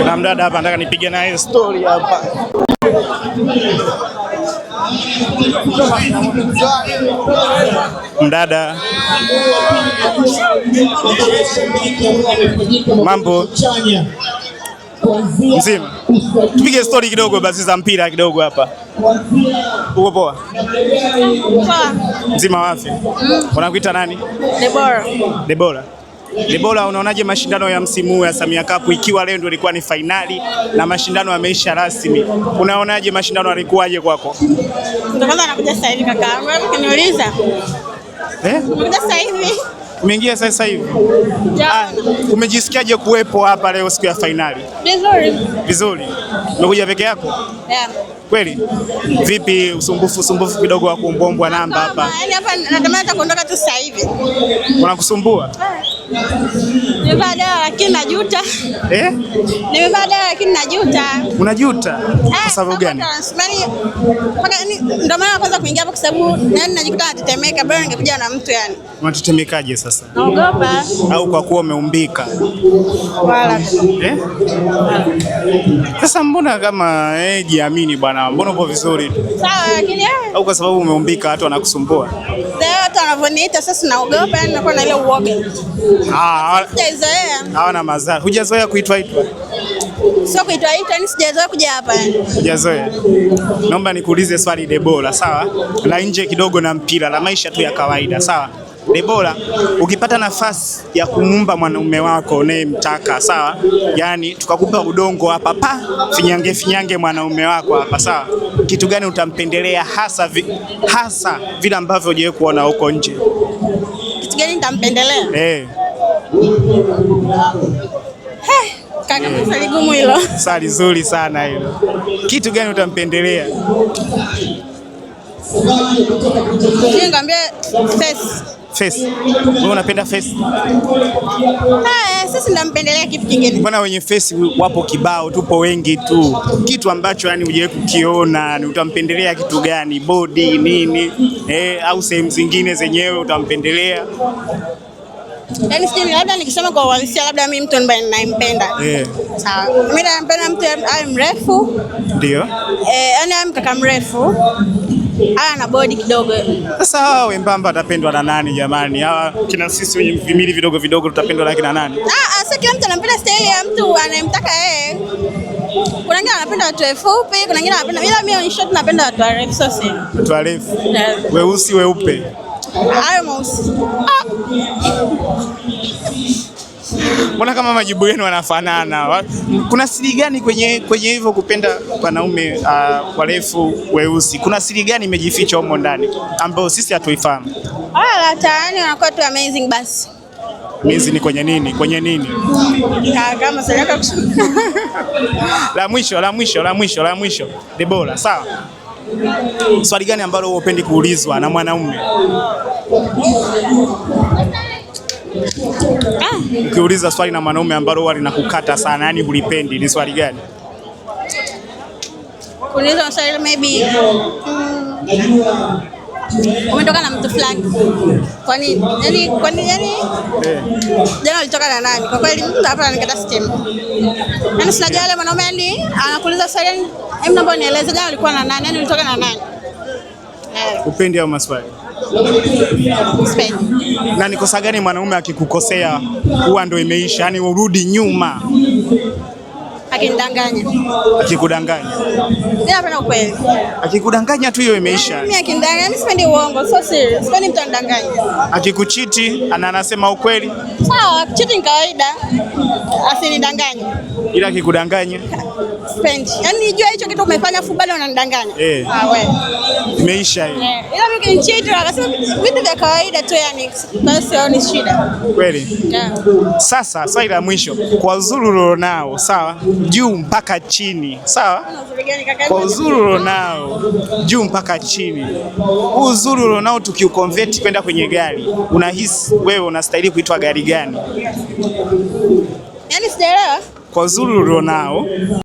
Na mdada hapa nataka nipige naye story hapa. Mdada, mambo mzima? Tupige story kidogo basi za mpira kidogo hapa. Uko poa? Mzima wapi? Unakuita nani? Debora. Debora. Debora, unaonaje mashindano ya msimu huu ya Samia Cup, ikiwa leo ndio ilikuwa ni finali na mashindano yameisha rasmi? Unaonaje mashindano yalikuwaje kwako? Ndio kwanza anakuja sasa hivi kaka. Wewe ukiniuliza. Unakuja sasa hivi. Umeingia sasa hivi? Umejisikiaje kuwepo hapa leo siku ya finali? Vizuri. Vizuri. Umekuja peke yako? Yeah. Kweli? Vipi usumbufu kidogo wa kuombwa namba hapa? Yaani hapa natamani hata kuondoka tu sasa hivi. Unakusumbua? Nimevaa dawa lakini najuta. Nimevaa dawa lakini najuta. Unajuta? Kwa sababu gani? Ndio maana kwanza kuingia hapa kwa sababu najikuta natetemeka, bado ningekuja na mtu yani. Unatetemekaje sasa? Naogopa. Au kwa kuwa umeumbika? Wala. Sasa mbona kama jiamini bwana, mbona upo vizuri? Sawa lakini au kwa sababu umeumbika watu wanakusumbua? Ndio watu wanavyoniita sasa naogopa, yani nakuwa na ile uoga. Sijazoea. Hawana mazao. Hujazoea kuitwa? Sio kuitwa, yani sijazoea kuja hapa yani. Hujazoea. Naomba nikuulize swali Debora, sawa? La nje kidogo na mpira, la maisha tu ya kawaida, sawa? Debora, ukipata nafasi ya kumuumba mwanaume wako unayemtaka, sawa? Yaani tukakupa udongo hapa finyange mwanaume wako hapa, sawa? Kitu gani utampendelea hasa vile ambavyo hujawahi kuona huko nje? Kitu gani nitampendelea? Kaka, swali gumu hilo. Swali zuri sana hilo. Kitu gani utampendelea? Niambia face. Wewe unapenda face? Sasa ndampendelea kitu kingine. Mbona wenye face wapo kibao, tupo wengi tu. Kitu ambacho yani hujawahi kukiona, ni utampendelea kitu gani? Body nini? Au sehemu zingine zenyewe utampendelea? Yaani sijui, labda nikisema kwa uhalisia, labda mimi mtu ambaye ninampenda. Sawa. Mimi nampenda mtu awe mrefu. Ndio. Yaani awe kaka mrefu. Ana body kidogo. Sasa hawa wembamba atapendwa na nani jamani? Hawa kina sisi wenye vimili vidogo vidogo tutapendwa na kina nani? Sasa kila mtu anapenda style ya mtu anayemtaka yeye. Kuna wengine wanapenda watu wafupi, kuna wengine wanapenda, ila mimi in short napenda watu warefu sasa. Watu warefu? Weusi weupe? Hayo mweusi. Mbona kama majibu yenu yanafanana? Kuna siri gani kwenye hivyo kupenda wanaume warefu weusi? Kuna siri gani imejificha humo ndani ambayo sisi hatuifahamu? Wala tayari wanakuwa tu amazing basi. Amazing kwenye nini? Kwenye nini? Kama sasa La mwisho. Debora, sawa? Swali gani ambalo hupendi kuulizwa na mwanaume? Ukiuliza swali na mwanaume ambalo huwa linakukata sana, yani hulipendi, ni swali gani? Kuuliza swali maybe umetoka na mtu fulani. Kwa nini? Yaani jana ulitoka na nani? Kwa kweli mtu hapa anikata simu. Yaani sinajua yale mwanaume yani anakuuliza swali, hebu naomba nieleze jana ulikuwa na nani? Yaani ulitoka na nani? Upendi au maswali? Sipendi. Na ni kosa gani mwanaume akikukosea huwa ndio imeisha, yani urudi nyuma? Akinidanganya. Akikudanganya? Mimi napenda ukweli. Akikudanganya tu hiyo imeisha. Mimi akinidanganya, mimi sipendi uongo, so serious. Sipendi mtu anidanganye. Akikuchiti anasema ukweli? Sawa, cheating kawaida. Asinidanganye. Ila akikudanganya? Sipendi. Yaani nijua hicho kitu umefanya afu bado unanidanganya. Wewe. Imeisha hiyo. Ila mimi ukinicheat akasema vitu vya kawaida tu yani, basi ni shida. Kweli? Sasa swali la mwisho, kwa uzuri ulionao, sawa? Juu mpaka chini, sawa? Kwa uzuri ulionao juu mpaka chini. Uzuri ulionao tukiuconvert kwenda kwenye gari, unahisi wewe unastahili kuitwa gari gani? Yaani sijaelewa. Kwa uzuri ulionao